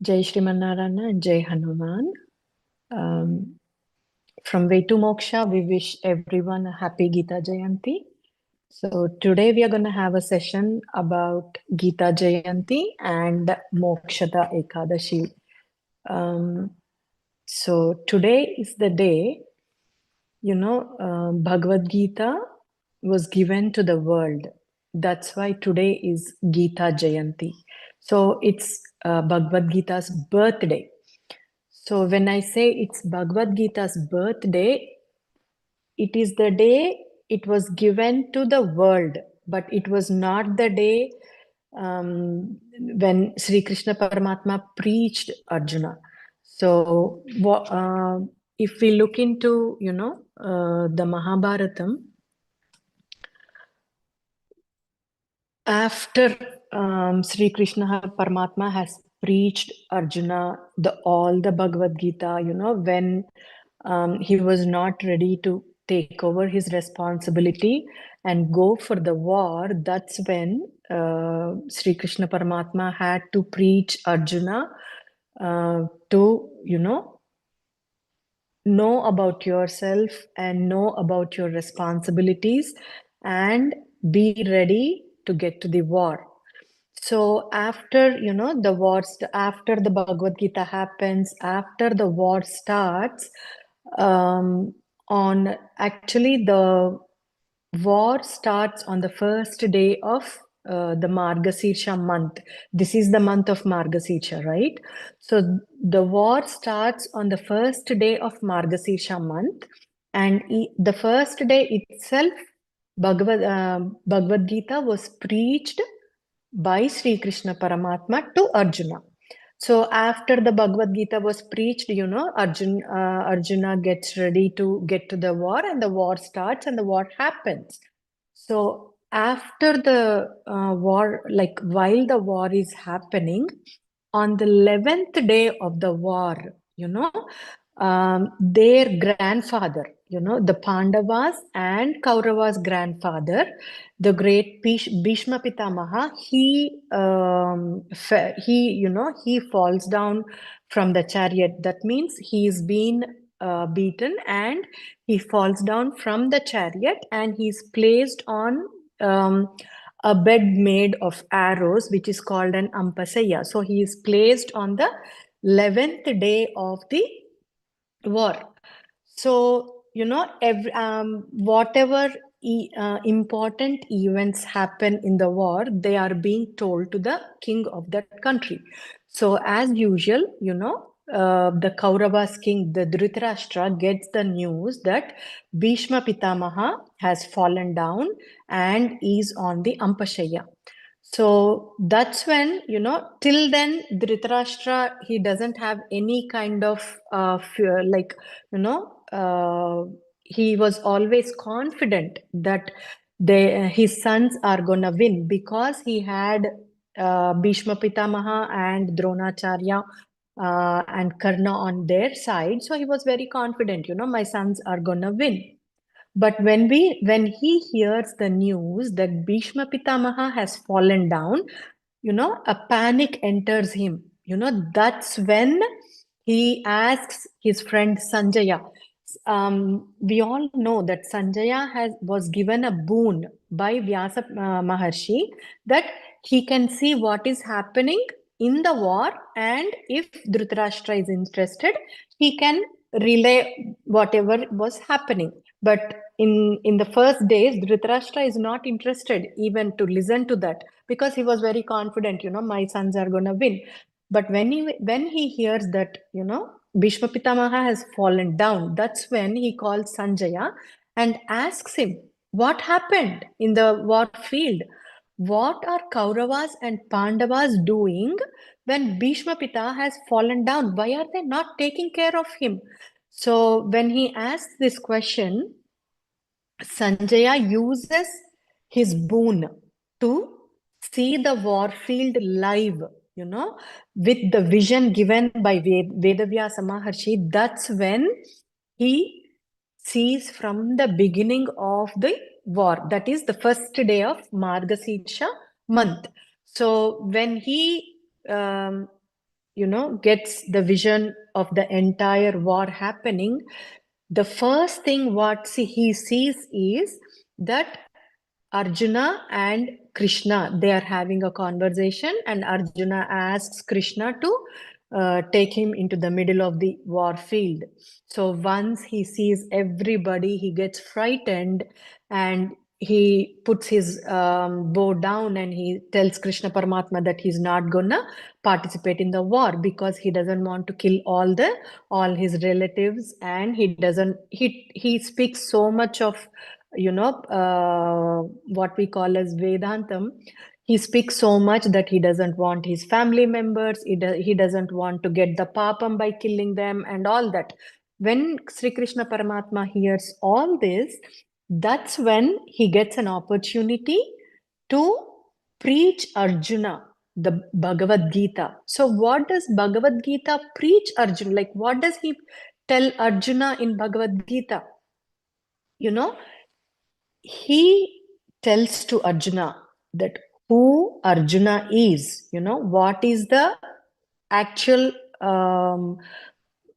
Jai Shrimanarayana and Jai Hanuman. From Way to Moksha, we wish everyone a happy Gita Jayanti. So today we are going to have a session about Gita Jayanti and Mokshada Ekadashi. So today is the day, Bhagavad Gita was given to the world. That's why today is Gita Jayanti. So it's Bhagavad Gita's birthday. So when I say it's Bhagavad Gita's birthday, it is the day it was given to the world, but it was not the day when Sri Krishna Paramatma preached Arjuna. So if we look into, the Mahabharatam, after Sri Krishna Paramatma has preached Arjuna all the Bhagavad Gita, when he was not ready to take over his responsibility and go for the war, that's when Sri Krishna Paramatma had to preach Arjuna to, know about yourself and know about your responsibilities and be ready to get to the war. So after, the wars, after the Bhagavad Gita happens, after the war starts, the war starts on the first day of the Margasirsha month. This is the month of Margasirsha, right? So the war starts on the first day of Margasirsha month, and the first day itself, Bhagavad Gita was preached by Sri Krishna Paramatma to Arjuna. So after the Bhagavad Gita was preached, Arjuna gets ready to get to the war, and the war starts and the war happens. So after the war, like while the war is happening, on the 11th day of the war, their grandfather, the Pandavas and Kauravas' grandfather, the great Bhishma Pitamaha, he falls down from the chariot. That means he's been beaten and he falls down from the chariot and he's placed on a bed made of arrows, which is called an ampasaya. So he is placed on the 11th day of the war. So, whatever important events happen in the war, they are being told to the king of that country. So, as usual, the Kauravas king, the Dhritarashtra, gets the news that Bhishma Pitamaha has fallen down and is on the Ampashaya. So that's when, till then, Dhritarashtra, he doesn't have any kind of fear, he was always confident that his sons are going to win because he had Bhishma Pitamaha and Dronacharya and Karna on their side. So he was very confident, my sons are going to win. But when he hears the news that Bhishma Pitamaha has fallen down, a panic enters him. That's when he asks his friend Sanjaya. We all know that Sanjaya was given a boon by Vyasa Maharshi that he can see what is happening in the war, and if Dhritarashtra is interested, he can relay whatever was happening. But in the first days, Dhritarashtra is not interested even to listen to that because he was very confident, my sons are going to win. But when he hears that, Bhishma Pitamaha has fallen down, that's when he calls Sanjaya and asks him, what happened in the war field? What are Kauravas and Pandavas doing when Bhishma Pita has fallen down? Why are they not taking care of him? So when he asks this question, Sanjaya uses his boon to see the war field live, with the vision given by Vedavyasa Maharshi. That's when he sees from the beginning of the war. That is the first day of Margasirsha month. So when he gets the vision of the entire war happening, the first thing what he sees is that Arjuna and Krishna, they are having a conversation, and Arjuna asks Krishna to take him into the middle of the war field. So once he sees everybody, he gets frightened, and he puts his bow down, and he tells Krishna Paramatma that he's not gonna participate in the war because he doesn't want to kill all his relatives, and he speaks so much of what we call as Vedantam. He speaks so much that he doesn't want his family members, he doesn't want to get the papam by killing them and all that. When Sri Krishna Paramatma hears all this, that's when he gets an opportunity to preach Arjuna the Bhagavad Gita. So what does Bhagavad Gita preach Arjuna? Like, what does he tell Arjuna in Bhagavad Gita? He tells to Arjuna that who Arjuna is, what is the actual,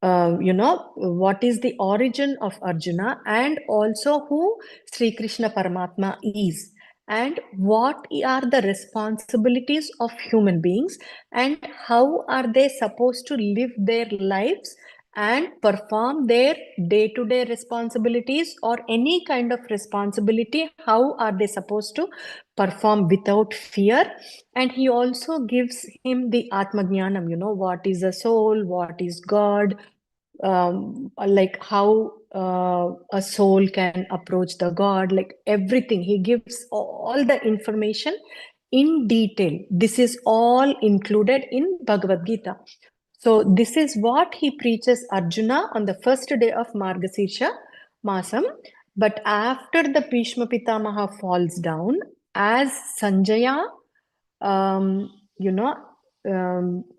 what is the origin of Arjuna, and also who Sri Krishna Paramatma is, and what are the responsibilities of human beings, and how are they supposed to live their lives and perform their day-to-day responsibilities or any kind of responsibility. How are they supposed to perform without fear? And he also gives him the Atmajnanam, what is a soul, what is God, like how a soul can approach the God, like everything. He gives all the information in detail. This is all included in Bhagavad Gita. So this is what he preaches Arjuna on the first day of Margasirsha Masam. But after the Bhishma Pitamaha falls down, as Sanjaya,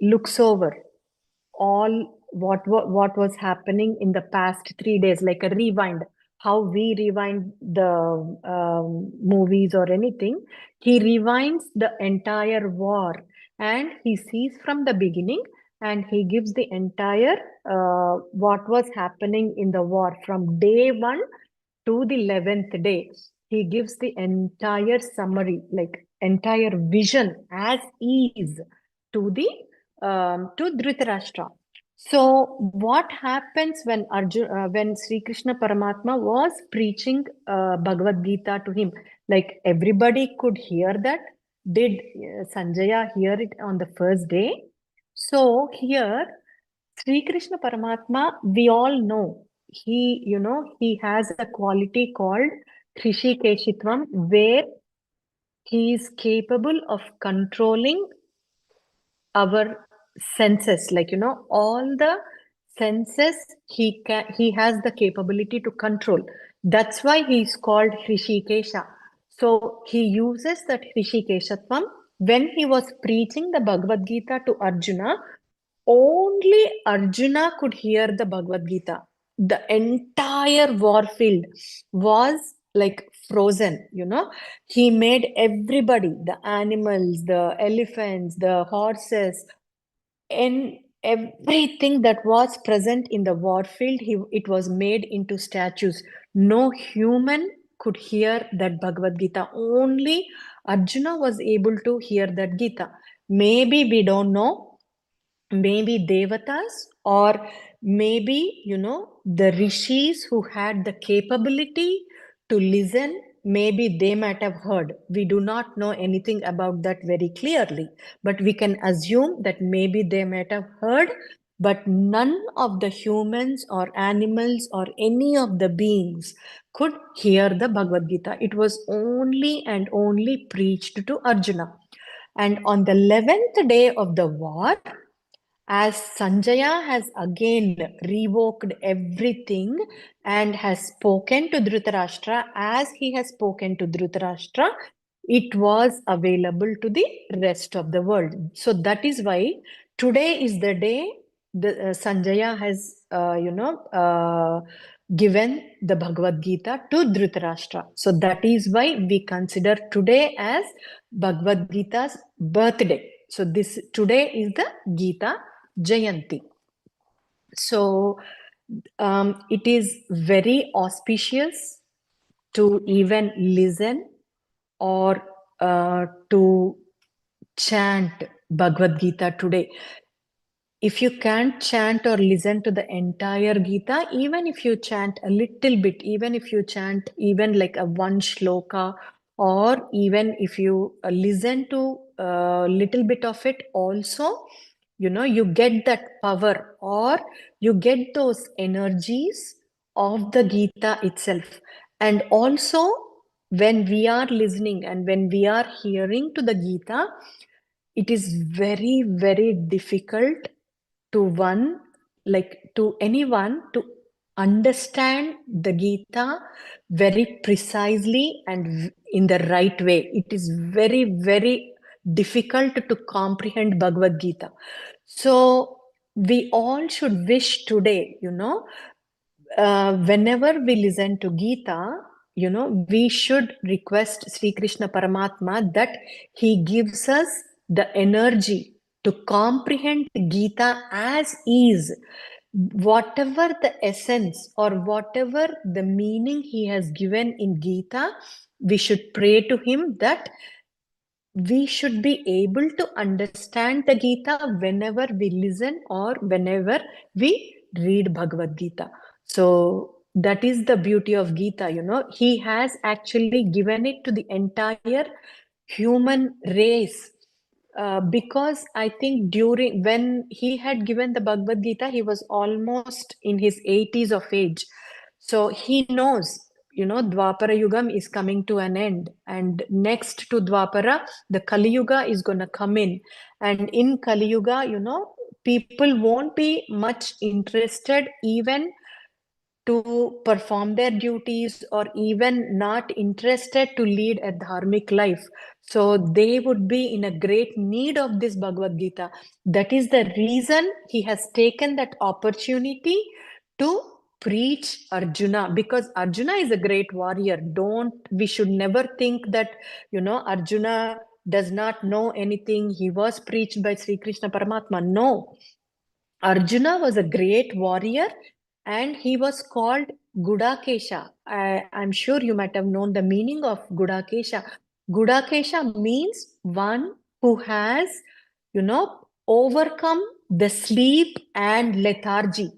looks over all what was happening in the past 3 days, like a rewind, how we rewind the movies or anything. He rewinds the entire war, and he sees from the beginning, and he gives the entire what was happening in the war from day 1 to the 11th day. He gives the entire summary, like entire vision as is to the to Dhritarashtra. So what happens when when Sri Krishna Paramatma was preaching Bhagavad Gita to him? Like everybody could hear that. Did Sanjaya hear it on the first day? So here, Sri Krishna Paramatma, we all know, he has a quality called Hrishikeshitvam, where he is capable of controlling our senses, like all the senses he has the capability to control. That's why he's called Hrishikesha. So he uses that Hrishikeshatvam when he was preaching the Bhagavad Gita to Arjuna. Only Arjuna could hear the Bhagavad Gita. The entire war field was like frozen, He made everybody, the animals, the elephants, the horses, and everything that was present in the war field, it was made into statues. No human could hear that Bhagavad Gita. Only Arjuna was able to hear that Gita. Maybe we don't know, maybe devatas, or maybe the rishis who had the capability to listen, maybe they might have heard. We do not know anything about that very clearly, but we can assume that maybe they might have heard, but none of the humans or animals or any of the beings could hear the Bhagavad Gita. It was only and only preached to Arjuna. And on the 11th day of the war, as Sanjaya has again revoked everything and has spoken to Dhritarashtra, as he has spoken to Dhritarashtra, it was available to the rest of the world. So that is why today is the day Sanjaya has, given the Bhagavad Gita to Dhritarashtra. So that is why we consider today as Bhagavad Gita's birthday. So today is the Gita Jayanti. So it is very auspicious to even listen or to chant Bhagavad Gita today. If you can't chant or listen to the entire Gita, even if you chant a little bit, even if you chant even like a one shloka, or even if you listen to a little bit of it also, you get that power, or you get those energies of the Gita itself. And also, when we are listening and when we are hearing to the Gita, it is very, very difficult to to anyone to understand the Gita very precisely and in the right way. It is very, very difficult to comprehend Bhagavad Gita. So we all should wish today, whenever we listen to Gita, we should request Sri Krishna Paramatma that he gives us the energy to comprehend Gita as is. Whatever the essence or whatever the meaning he has given in Gita, we should pray to him that we should be able to understand the Gita whenever we listen or whenever we read Bhagavad Gita. So that is the beauty of Gita, He has actually given it to the entire human race. Because I think when he had given the Bhagavad Gita, he was almost in his 80s of age. So he knows, Dwapara Yugam is coming to an end. And next to Dwapara, the Kali Yuga is going to come in. And in Kali Yuga, people won't be much interested even to perform their duties or even not interested to lead a dharmic life. So they would be in a great need of this Bhagavad Gita. That is the reason he has taken that opportunity to preach Arjuna, because Arjuna is a great warrior. We should never think that, Arjuna does not know anything. He was preached by Sri Krishna Paramatma. No, Arjuna was a great warrior and he was called Gudakesha. I'm sure you might have known the meaning of Gudakesha. Gudakesha means one who has, overcome the sleep and lethargy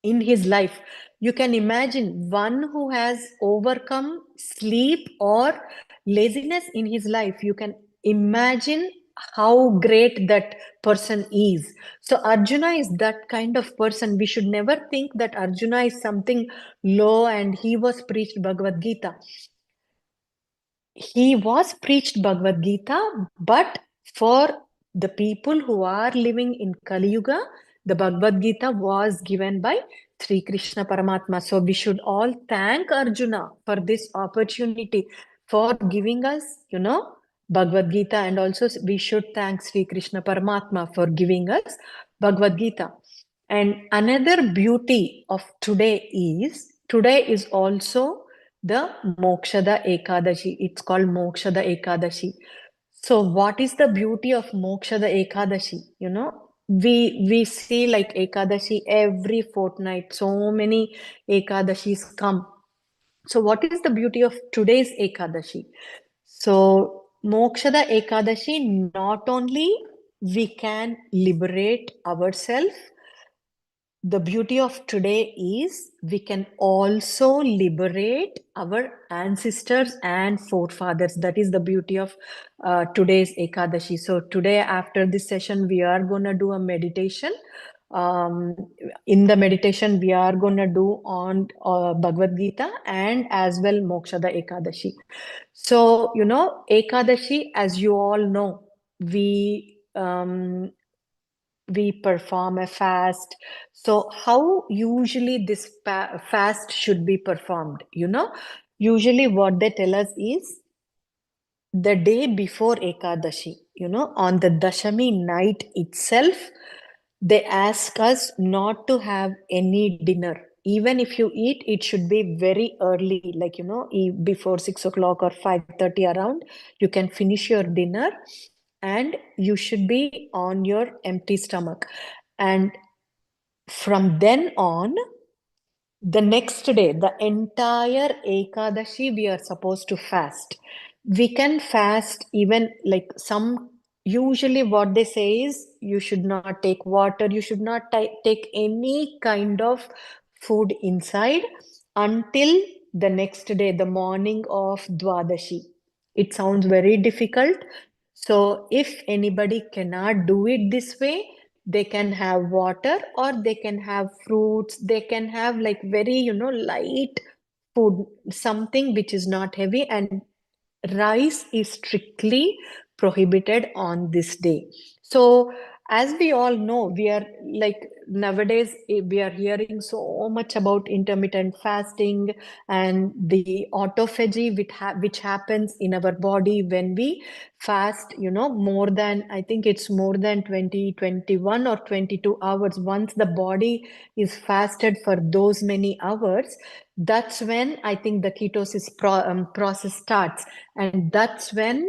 in his life. You can imagine one who has overcome sleep or laziness in his life. You can imagine how great that person is. So Arjuna is that kind of person. We should never think that Arjuna is something low and he was preached Bhagavad Gita. He was preached Bhagavad Gita, but for the people who are living in Kali Yuga, the Bhagavad Gita was given by Sri Krishna Paramatma. So we should all thank Arjuna for this opportunity, for giving us, Bhagavad Gita, and also we should thank Sri Krishna Paramatma for giving us Bhagavad Gita. And another beauty of today is also the Mokshada Ekadashi. It's called Mokshada Ekadashi. So what is the beauty of Mokshada Ekadashi? We see like Ekadashi every fortnight. So many Ekadashis come. So what is the beauty of today's Ekadashi? So Mokshada Ekadashi, not only we can liberate ourselves, the beauty of today is we can also liberate our ancestors and forefathers. That is the beauty of today's Ekadashi. So today, after this session, we are going to do a meditation. In the meditation, we are going to do on Bhagavad Gita and as well Mokshada Ekadashi. So, Ekadashi, as you all know, we perform a fast. So how usually this fast should be performed? Usually what they tell us is the day before Ekadashi, on the Dashami night itself, they ask us not to have any dinner. Even if you eat, it should be very early, like, before 6 o'clock or 5:30 around, you can finish your dinner and you should be on your empty stomach. And from then on, the next day, the entire Ekadashi, we are supposed to fast. We can fast even like some, usually what they say is you should not take water, you should not take any kind of food inside until the next day, the morning of Dwadashi. It sounds very difficult. So if anybody cannot do it this way, they can have water or they can have fruits. They can have like very, light food, something which is not heavy, and rice is strictly prohibited on this day. So as we all know, we are like nowadays we are hearing so much about intermittent fasting and the autophagy which happens in our body when we fast, more than, I think it's more than 20, 21 or 22 hours. Once the body is fasted for those many hours, that's when I think the ketosis process starts. And that's when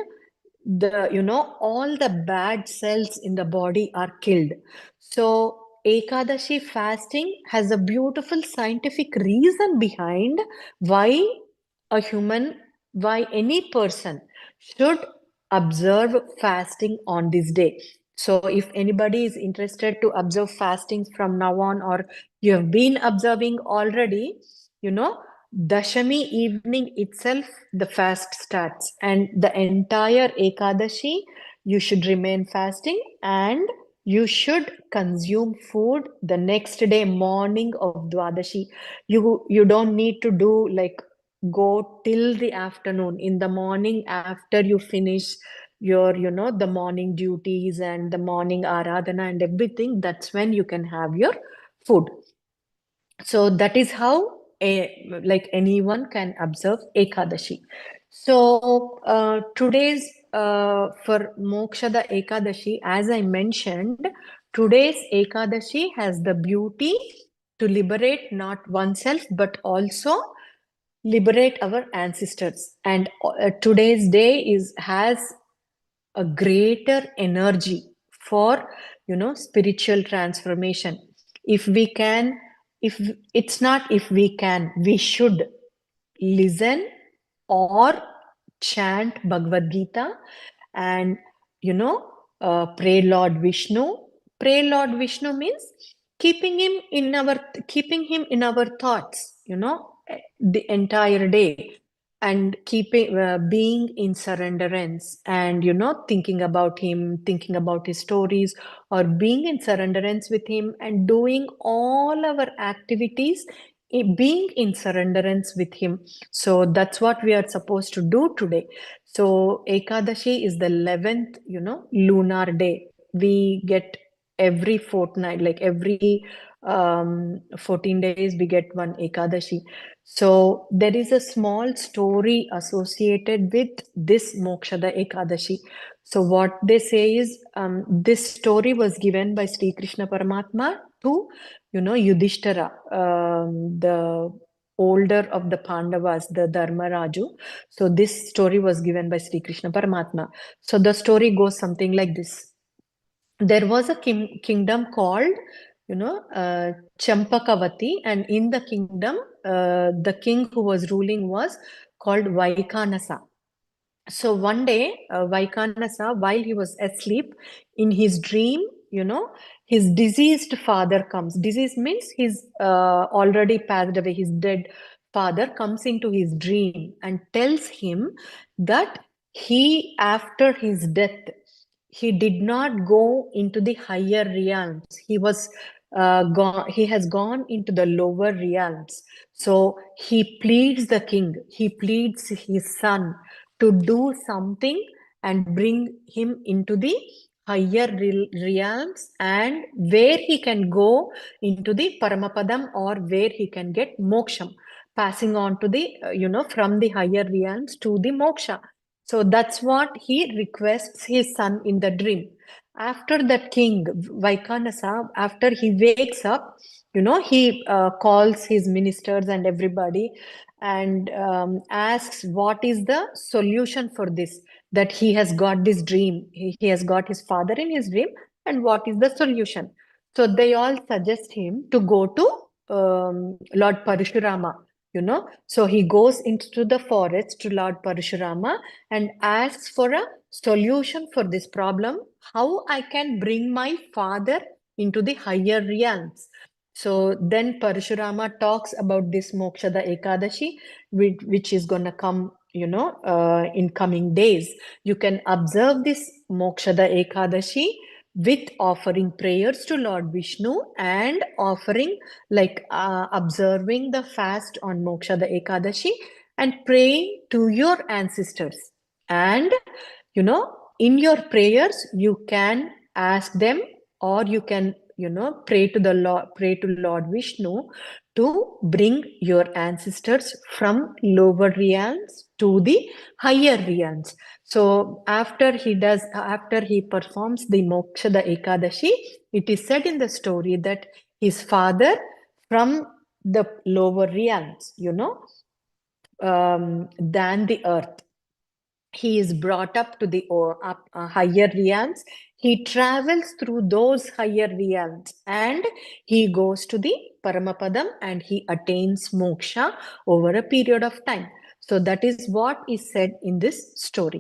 all the bad cells in the body are killed. So Ekadashi fasting has a beautiful scientific reason behind why a human, why any person should observe fasting on this day. So if anybody is interested to observe fasting from now on, or you have been observing already, Dashami evening itself, the fast starts, and the entire Ekadashi, you should remain fasting, and you should consume food the next day morning of Dwadashi. You don't need to do like go till the afternoon. In the morning, after you finish your, the morning duties and the morning aradhana and everything, that's when you can have your food. So that is how like anyone can observe Ekadashi. So today's for Mokshada Ekadashi, as I mentioned, today's Ekadashi has the beauty to liberate not oneself but also liberate our ancestors. And today's day has a greater energy for spiritual transformation. If we can, if it's not if we can, we should listen or chant Bhagavad Gita, and pray Lord Vishnu. Pray Lord Vishnu means keeping him in our thoughts, the entire day, and keeping being in surrenderance, and thinking about him, thinking about his stories, or being in surrenderance with him, and doing all our activities being in surrenderance with him. So that's what we are supposed to do today. So Ekadashi is the 11th, lunar day. We get every fortnight, like every 14 days, we get one Ekadashi. So there is a small story associated with this Mokshada Ekadashi. So what they say is, this story was given by Sri Krishna Paramatma to, Yudhishthira, the older of the Pandavas, the Dharma Raju. So this story was given by Sri Krishna Paramatma. So the story goes something like this. There was a kingdom called, Champakavati, and in the kingdom, the king who was ruling was called Vaikanasa. So one day, Vaikanasa, while he was asleep, in his dream, his deceased father comes. Deceased means he's already passed away. His dead father comes into his dream and tells him that after his death, he did not go into the higher realms. He has gone into the lower realms. So he pleads the king, he pleads his son to do something and bring him into the higher realms, and where he can go into the Paramapadam, or where he can get moksham, passing on to the, from the higher realms to the moksha. So that's what he requests his son in the dream. After that king, Vaikanasa, after he wakes up, he calls his ministers and everybody, and asks what is the solution for this, that he has got this dream. He has got his father in his dream, and what is the solution? So they all suggest him to go to Lord Parashurama, you know. So he goes into the forest to Lord Parashurama and asks for a solution for this problem, how I can bring my father into the higher realms. So then Parashurama talks about this Mokshada Ekadashi, which is going to come, you know, in coming days. You can observe this Mokshada Ekadashi with offering prayers to Lord Vishnu and offering, like observing the fast on Mokshada Ekadashi and praying to your ancestors. And, you know, in your prayers, you can ask them, or you can, you know, pray to Lord Vishnu to bring your ancestors from lower realms to the higher realms. So after he performs the Mokshada Ekadashi, it is said in the story that his father from the lower realms, you know, than the earth, he is brought up to the higher realms. He travels through those higher realms and he goes to the Paramapadam and he attains moksha over a period of time. So that is what is said in this story.